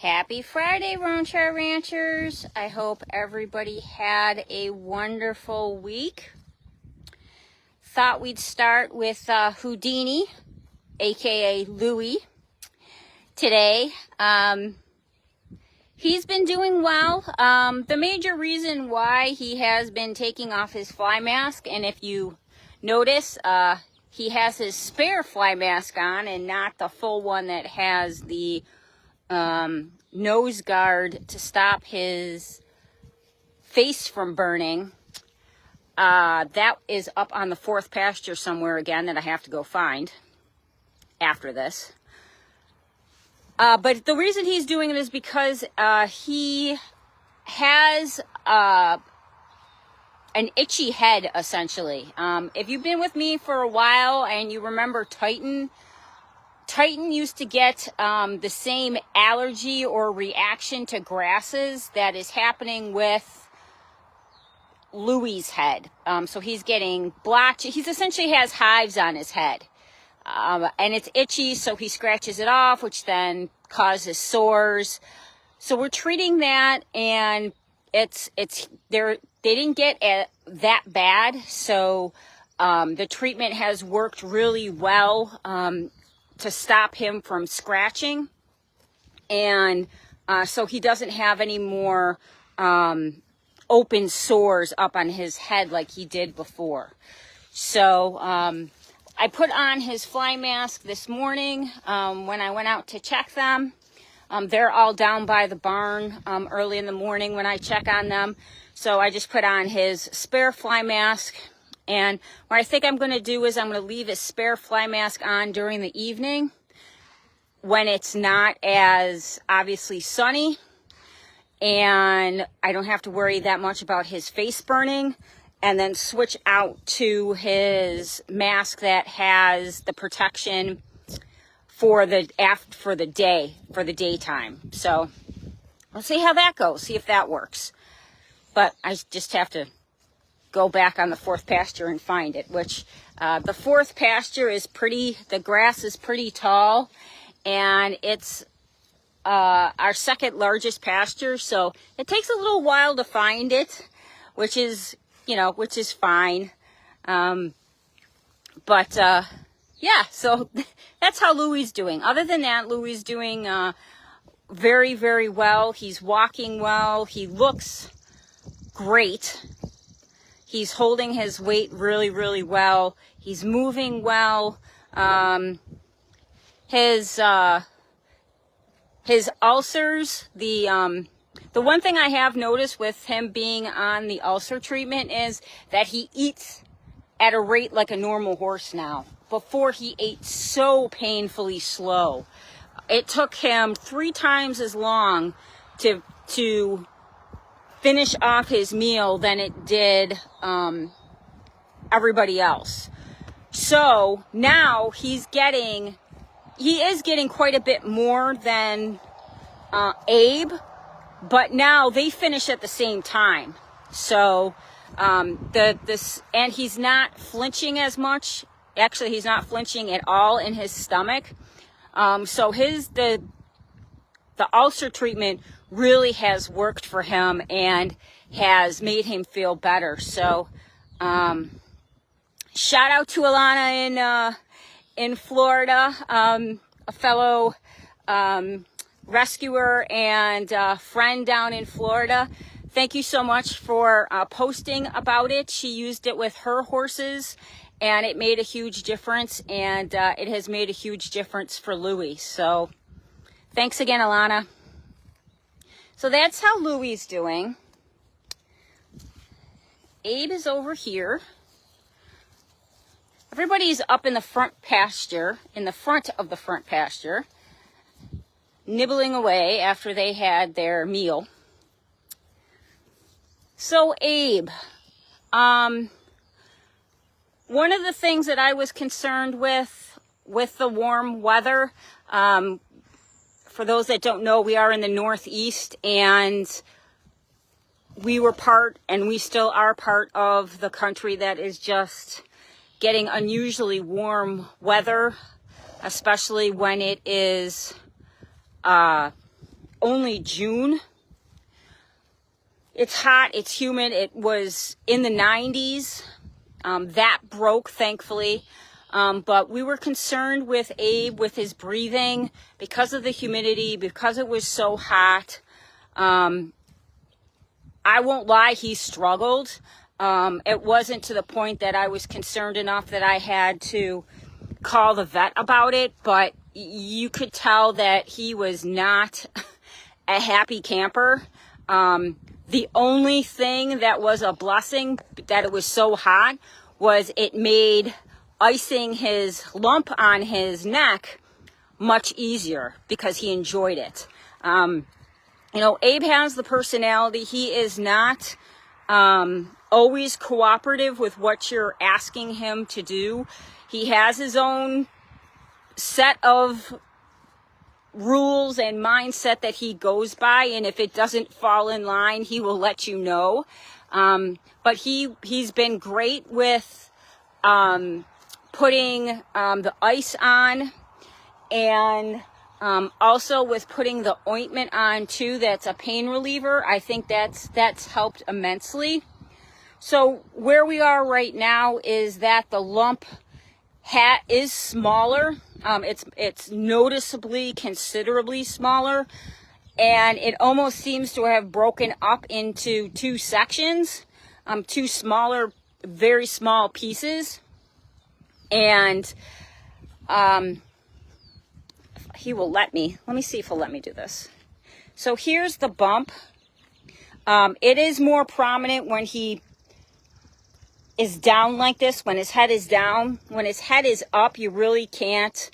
Happy Friday, Roanchar Ranchers. I hope everybody had a wonderful week. Thought we'd start with Houdini, aka Louie, today. He's been doing well. The major reason why he has been taking off his fly mask, and if you notice, he has his spare fly mask on and not the full one that has the nose guard to stop his face from burning. That is up on the fourth pasture somewhere again that I have to go find after this. But the reason he's doing it is because he has an itchy head, essentially. If you've been with me for a while and you remember Titan used to get the same allergy or reaction to grasses that is happening with Louie's head. So he's getting blotchy. He essentially has hives on his head. And it's itchy, so he scratches it off, which then causes sores. So we're treating that, and they didn't get that bad. So the treatment has worked really well to stop him from scratching, and so he doesn't have any more open sores up on his head like he did before. So I put on his fly mask this morning when I went out to check them. They're all down by the barn early in the morning when I check on them. So I just put on his spare fly mask. And what I think I'm going to do is I'm going to leave his spare fly mask on during the evening when it's not as obviously sunny. And I don't have to worry that much about his face burning. And then switch out to his mask that has the protection for the daytime. So we'll see how that goes, see if that works. But I just have to go back on the fourth pasture and find it, which the fourth pasture is the grass is pretty tall, and it's our second largest pasture. So it takes a little while to find it, which is fine. Yeah, so that's how Louie's doing. Other than that, Louie's doing very, very well. He's walking well. He looks great. He's holding his weight really, really well. He's moving well. His ulcers, the one thing I have noticed with him being on the ulcer treatment is that he eats at a rate like a normal horse now. Before, he ate so painfully slow. It took him 3 times as long to finish off his meal than it did everybody else. So now he is getting quite a bit more than Abe. But now they finish at the same time. So and he's not flinching as much. Actually, he's not flinching at all in his stomach. So the ulcer treatment really has worked for him and has made him feel better. So shout out to Alana in Florida, a fellow rescuer and friend down in Florida. Thank you so much for posting about it. She used it with her horses, and it made a huge difference, and it has made a huge difference for Louie. So thanks again, Alana. So that's how Louie's doing. Abe is over here. Everybody's up in the front pasture, in the front of the front pasture, nibbling away after they had their meal. So Abe, one of the things that I was concerned with the warm weather, for those that don't know, we are in the Northeast, and we were part, and we still are part of the country that is just getting unusually warm weather, especially when it is only June. It's hot, it's humid. It was in the 90s. That broke, thankfully. But we were concerned with Abe, with his breathing, because of the humidity, because it was so hot. I won't lie, he struggled. It wasn't to the point that I was concerned enough that I had to call the vet about it, but you could tell that he was not a happy camper. The only thing that was a blessing, that it was so hot, was it made icing his lump on his neck much easier because he enjoyed it. You know, Abe has the personality. He is not always cooperative with what you're asking him to do. He has his own set of rules and mindset that he goes by, and if it doesn't fall in line, he will let you know. But he's been great with putting the ice on, and also with putting the ointment on too. That's a pain reliever. I think that's helped immensely. So where we are right now is that the lump is smaller. It's noticeably, considerably smaller, and it almost seems to have broken up into two sections, two smaller, very small pieces. And he will let me see if he'll let me do this. So here's the bump. It is more prominent when he is down like this, when his head is down. When his head is up, you really can't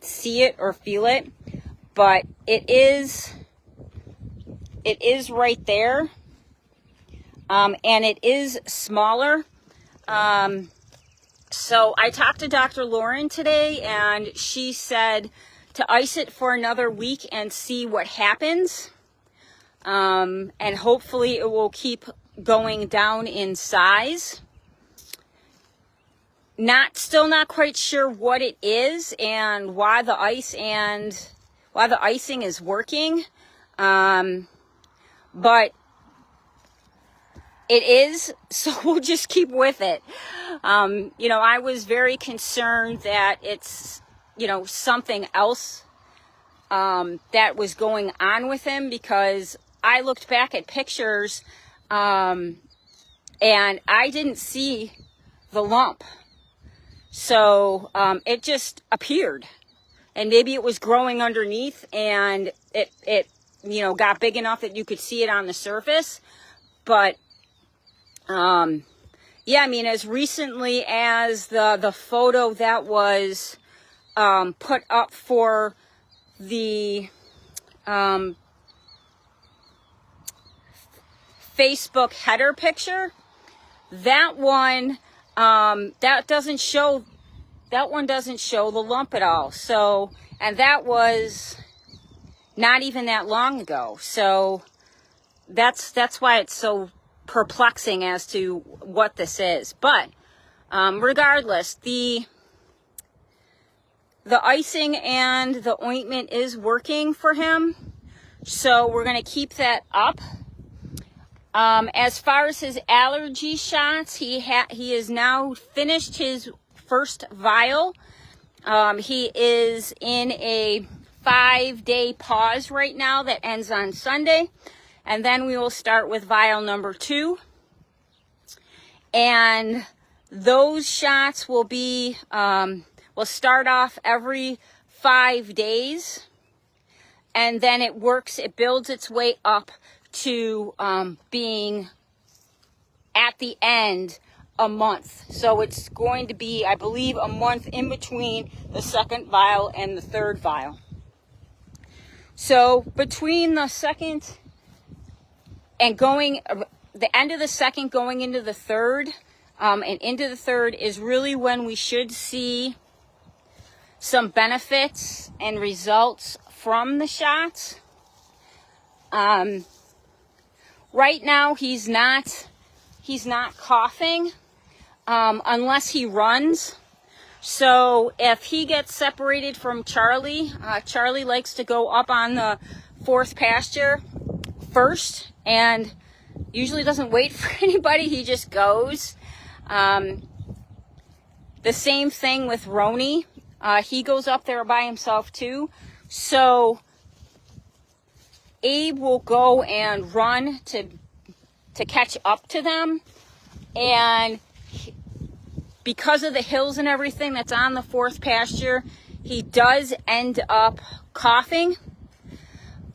see it or feel it, but it is right there, and it is smaller. So I talked to Dr. Lauren today, and she said to ice it for another week and see what happens, and hopefully it will keep going down in size. Still not quite sure what it is and why the icing is working, but it is, so we'll just keep with it. You know, I was very concerned that it's, you know, something else that was going on with him, because I looked back at pictures and I didn't see the lump. So it just appeared, and maybe it was growing underneath, and it you know, got big enough that you could see it on the surface. But yeah, I mean, as recently as the photo that was put up for the Facebook header picture, that one doesn't show the lump at all. So, and that was not even that long ago. So that's why it's so perplexing as to what this is. But regardless, the icing and the ointment is working for him, so we're going to keep that up. As far as his allergy shots, he has now finished his first vial. He is in a 5-day pause right now that ends on Sunday, and then we will start with vial number 2. And those shots will be will start off every 5 days, and then it builds its way up to being at the end a month. So it's going to be, I believe, a month in between the second vial and the third vial. So between the second and the end of the second going into the third, and into the third is really when we should see some benefits and results from the shots. Right now he's not coughing unless he runs. So if he gets separated from Charlie, Charlie likes to go up on the fourth pasture first and usually doesn't wait for anybody. He just goes. The same thing with Roni. He goes up there by himself too. So Abe will go and run to catch up to them. And because of the hills and everything that's on the fourth pasture, he does end up coughing.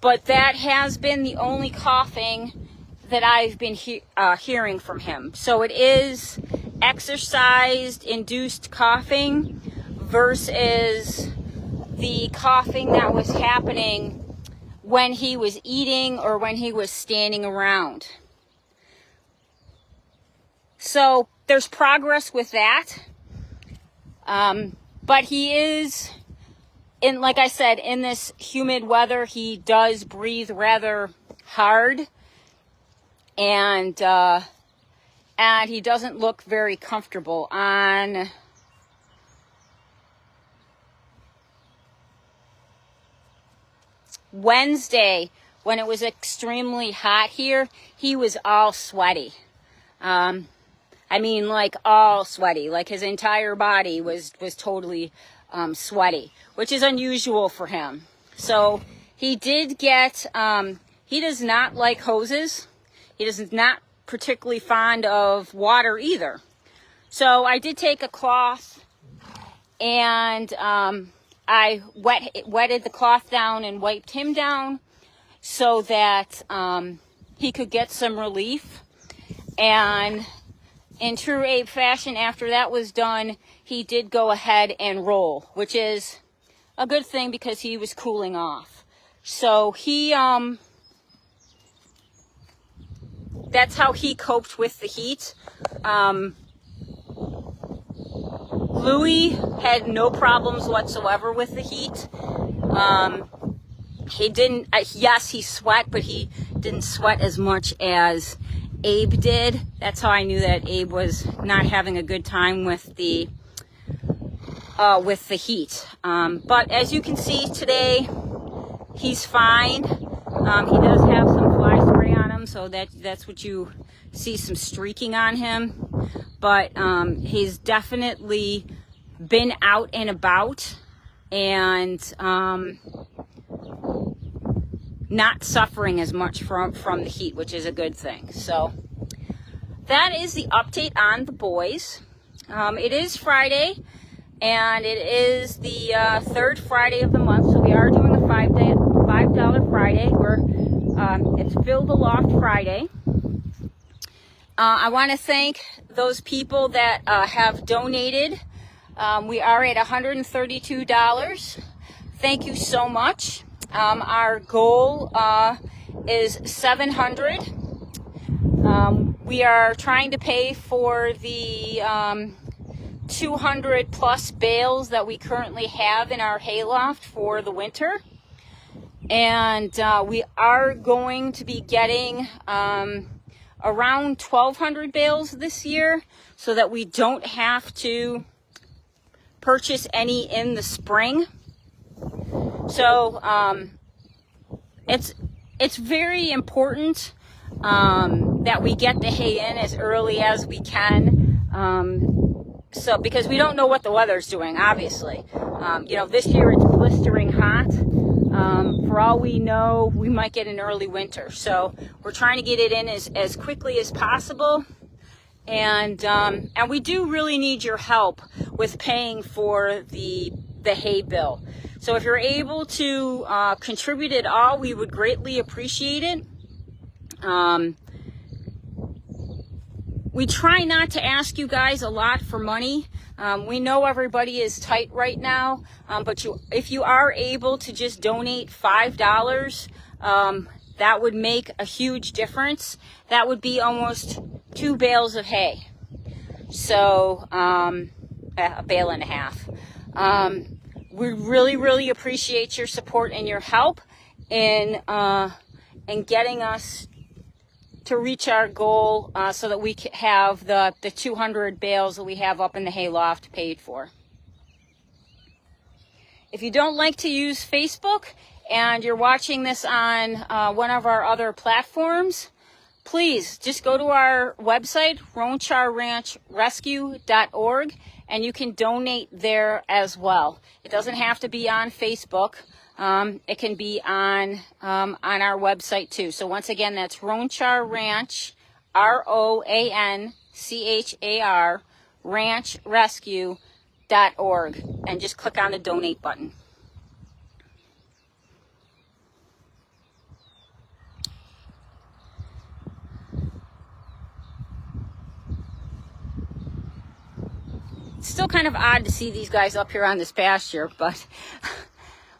But that has been the only coughing that I've been hearing from him. So it is exercise-induced coughing versus the coughing that was happening when he was eating or when he was standing around. So there's progress with that. But he is, like I said, in this humid weather, he does breathe rather hard. And he doesn't look very comfortable. On Wednesday, when it was extremely hot here, he was all sweaty. I mean, like all sweaty, like his entire body was totally sweaty, which is unusual for him. So he did get, he does not like hoses. He is not particularly fond of water either. So I did take a cloth and I wetted the cloth down and wiped him down so that he could get some relief. And in true Abe fashion, after that was done, he did go ahead and roll, which is a good thing because he was cooling off. So he, that's how he coped with the heat. Louie had no problems whatsoever with the heat. He didn't, yes, he sweat, but he didn't sweat as much as Abe did. That's how I knew that Abe was not having a good time with the heat. But as you can see today, he's fine. He does have some fly spray on him, so that's what you see, some streaking on him. But he's definitely been out and about and not suffering as much from the heat, which is a good thing. So that is the update on the boys. It is Friday, and it is the third Friday of the month, so we are doing a $5 Friday. It's Fill the Loft Friday. I want to thank those people that have donated. We are at $132. Thank you so much. Our goal is $700. We are trying to pay for the 200 plus bales that we currently have in our hayloft for the winter. And we are going to be getting around 1,200 bales this year so that we don't have to purchase any in the spring. So it's very important that we get the hay in as early as we can. So because we don't know what the weather's doing, obviously. This year it's blistering hot. For all we know, we might get an early winter. So we're trying to get it in as quickly as possible. And we do really need your help with paying for the hay bill. So if you're able to contribute at all, we would greatly appreciate it. We try not to ask you guys a lot for money. We know everybody is tight right now, but if you are able to just donate $5, that would make a huge difference. That would be almost 2 bales of hay. So, a bale and a half. We really, really appreciate your support and your help in getting us to reach our goal so that we can have the 200 bales that we have up in the hayloft paid for. If you don't like to use Facebook and you're watching this on one of our other platforms, please just go to our website, roncharranchrescue.org, and you can donate there as well. It doesn't have to be on Facebook. It can be on our website too. So once again, that's Ronchar Ranch, ROANCHAR, ranchrescue.org, and just click on the donate button. It's still kind of odd to see these guys up here on this pasture, but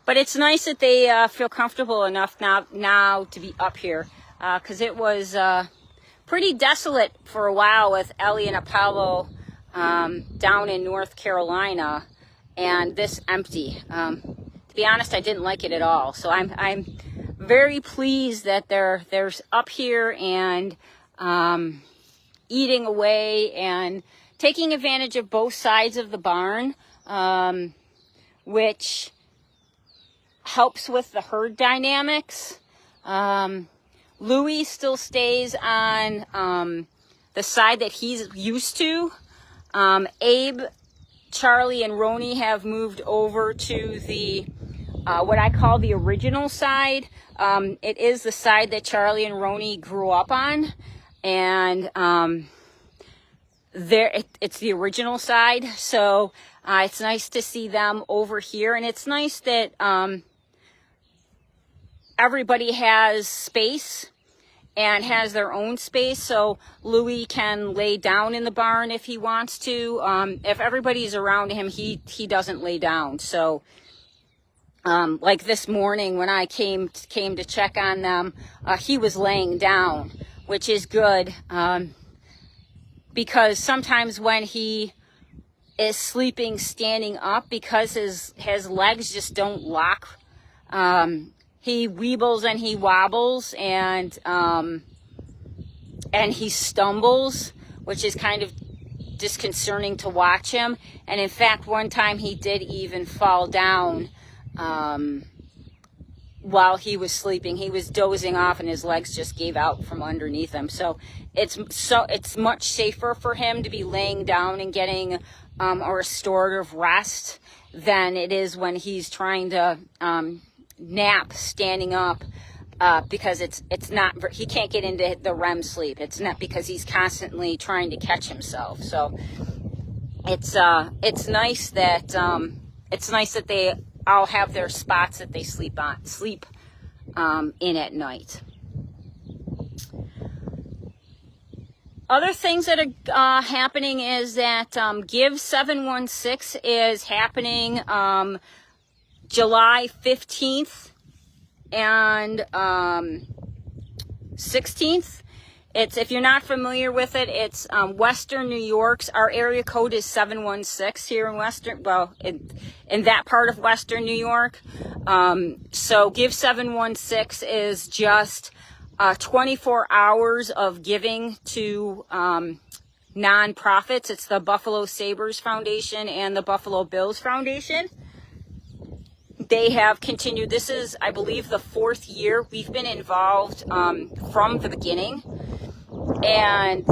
it's nice that they feel comfortable enough now to be up here, because it was pretty desolate for a while with Ellie and Apollo down in North Carolina, and this empty. To be honest, I didn't like it at all. So I'm very pleased that they're up here and eating away and taking advantage of both sides of the barn, which helps with the herd dynamics. Louie still stays on the side that he's used to. Abe, Charlie, and Roni have moved over to the what I call the original side. It is the side that Charlie and Roni grew up on, and it's the original side. So it's nice to see them over here, and it's nice that everybody has space and has their own space, so Louie can lay down in the barn if he wants to. If everybody's around him, he doesn't lay down. So like this morning when I came to check on them, he was laying down, which is good, because sometimes when he is sleeping standing up, because his legs just don't lock, he weebles and he wobbles, and he stumbles, which is kind of disconcerting to watch him. And in fact, one time he did even fall down while he was sleeping. He was dozing off and his legs just gave out from underneath him. So it's much safer for him to be laying down and getting a restorative rest than it is when he's trying to nap standing up, because it's not, he can't get into the REM sleep. It's not because he's constantly trying to catch himself. So it's nice that they all have their spots that they sleep in at night. Other things that are happening is that Give 716 is happening July 15th and 16th. If you're not familiar with it, it's Western New York's. Our area code is 716 here in Western, well, in that part of Western New York. So Give 716 is just 24 hours of giving to nonprofits. It's the Buffalo Sabres Foundation and the Buffalo Bills Foundation. They have continued. This is, I believe, the 4th year we've been involved from the beginning. And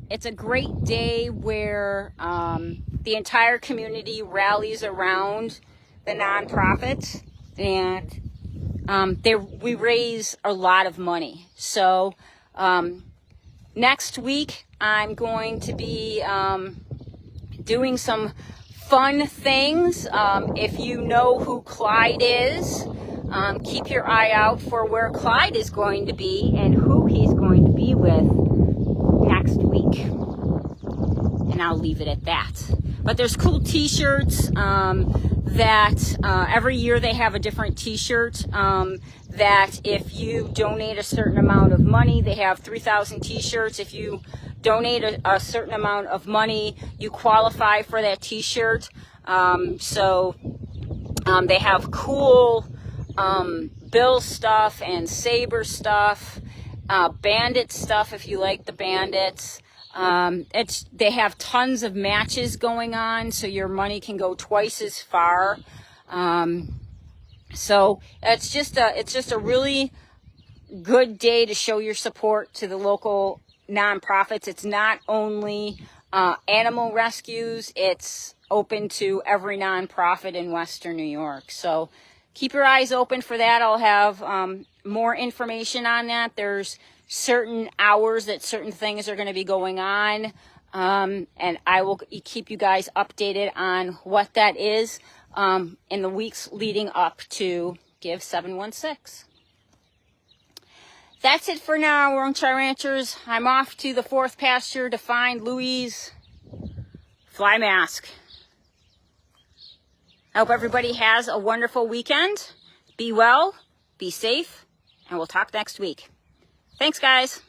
it's a great day where the entire community rallies around the nonprofits, and we raise a lot of money. So next week I'm going to be doing some fun things. If you know who Clyde is, keep your eye out for where Clyde is going to be and who he's going to be with next week. And I'll leave it at that. But there's cool t-shirts that every year they have a different t-shirt that if you donate a certain amount of money, they have 3,000 t-shirts. If you donate a certain amount of money, you qualify for that t-shirt. So they have cool Bill stuff and Saber stuff, Bandit stuff if you like the Bandits. They have tons of matches going on, so your money can go twice as far. So it's just a really good day to show your support to the local nonprofits. It's not only animal rescues, it's open to every nonprofit in Western New York. So keep your eyes open for that. I'll have more information on that. There's certain hours that certain things are going to be going on, and I will keep you guys updated on what that is in the weeks leading up to Give 716. That's it for now, Wrongshire Ranchers. I'm off to the fourth pasture to find Louie's fly mask. I hope everybody has a wonderful weekend. Be well, be safe, and we'll talk next week. Thanks, guys.